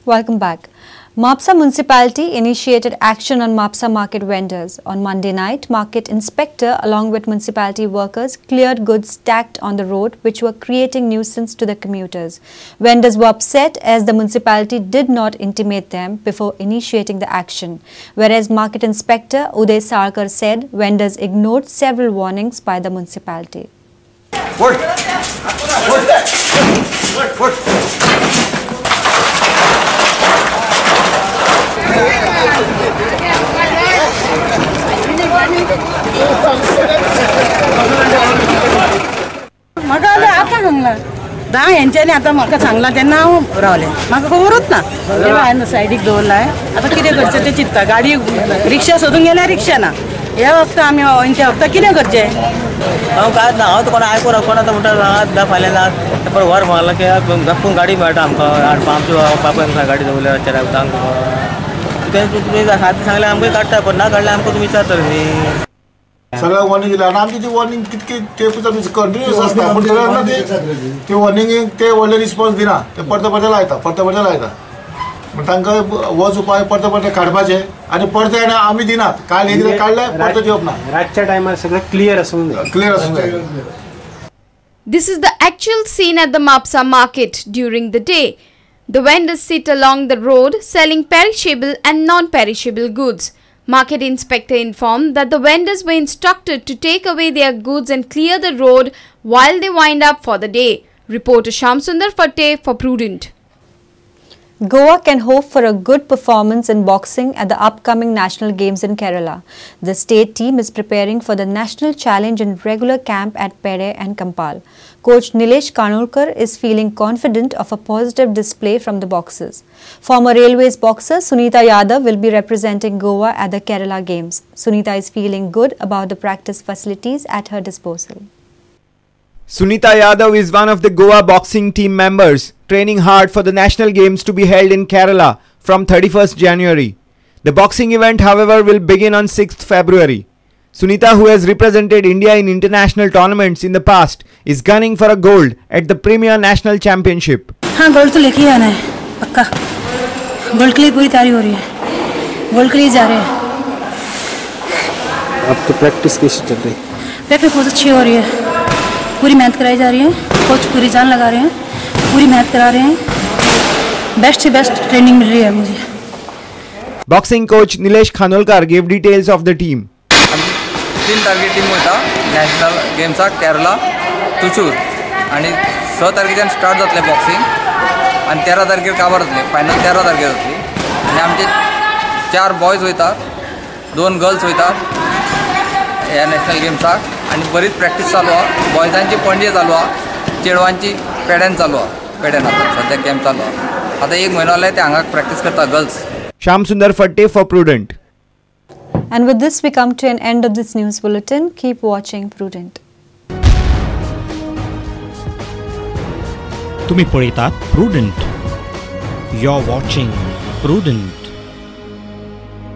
Welcome back. Mapsa municipality initiated action on Mapsa market vendors. On Monday night, market inspector along with municipality workers cleared goods stacked on the road which were creating nuisance to the commuters. Vendors were upset as the municipality did not intimate them before initiating the action. Whereas market inspector Uday Sarkar said vendors ignored several warnings by the municipality. म्हाका आता सांगला दहा यांच्यानी आता म्हाका सांगला तेन्ना हांव रावलें म्हाका खबरूच ना तेव्हा हांवें सायडीक दवरलाय आता कितें करचें तें चिंतता गाडी रिक्षा सोदूंक गेल्यार रिक्षा ना ह्या वखदां आमी इंत्या वखदां कितें करचें हांव कांयच ना हांव तुका आयकूं कोण आतां म्हणटा ना फाल्यां ना परत वर मारला की गप्पून गाडी मेळटा आमकां आमची बापायन गाडी दवरल्या चार तुमी सारकें सांगलें आमकां काडटा पण ना काडल्यार आमकां तुमी विचारतले न्ही सगळ्या वॉर्निंग दिल्या आणि आमची ती वॉर्निंग कितकी ते कंटिन्यूअस असता पण तेन्ना ते वॉर्निंगेक ते व्हडले रिस्पॉन्स दिना ते परते लायता म्हण तांकां वच उपाय परते काडपाचे आनी परते आमी दिनात काल एकदां काडले परते दिवप ना रातच्या टायमार सगळं क्लियर आसूंक जाय This is the actual scene at the Mapsa market during the day. The vendors sit along the road selling perishable and non-perishable goods. Market inspector informed that the vendors were instructed to take away their goods and clear the road while they wind up for the day. Reporter Shamsundar Fatte for Prudent. Goa can hope for a good performance in boxing at the upcoming national games in Kerala. The state team is preparing for the national challenge in regular camp at Pere and Kampal. Coach Nilesh Kanolkar is feeling confident of a positive display from the boxers. Former Railways boxer Sunita Yadav will be representing Goa at the Kerala Games. Sunita is feeling good about the practice facilities at her disposal. Sunita Yadav is one of the Goa boxing team members, training hard for the national games to be held in Kerala from 31st January. The boxing event, however, will begin on 6th February. Sunita, who has represented India in international tournaments in the past, is gunning for a gold at the Premier National Championship. हाँ gold तो लेके आना है पक्का gold के लिए पूरी तैयारी हो रही है गोल्ड के लिए जा रहे हैं अब तो प्रैक्टिस कैसी चल रही है प्रैक्टिस बहुत अच्छी हो रही है पूरी मेहनत कराई जा रही है कोच पूरी जान लगा रहे हैं पूरी मेहनत करा रहे हैं बेस्ट से बेस्ट ट्रेनिंग मिल रही है मुझे Boxing coach Nilesh Kanolkar gave details of the team. 3 target team होता नॅशनल गेम्सा केरला तुचूर आणि 6 तारखेच्यान स्टार्ट जातले बॉक्सिंग आणि 13 तारखेर काबार जातले फायनल 13 तारखेर जातली आणि आमचे 4 बॉयज वयतात 2 गर्ल्स वयतात ह्या नॅशनल गेम्साक आणि बरीच प्रॅक्टिस चालू आहे बॉयजांची पणजे चालू आहे चेडवांची पेड्यान चालू आहे पेड्यान आता सध्या कॅम्प चालू आहे आता 1 महिना जाले ते हांगा प्रॅक्टिस करता girls Shamsundar Fatte for Prudent. And with this we come to an end of this news bulletin. Keep watching Prudent. तुम्ही पळयतात Prudent. You're watching Prudent.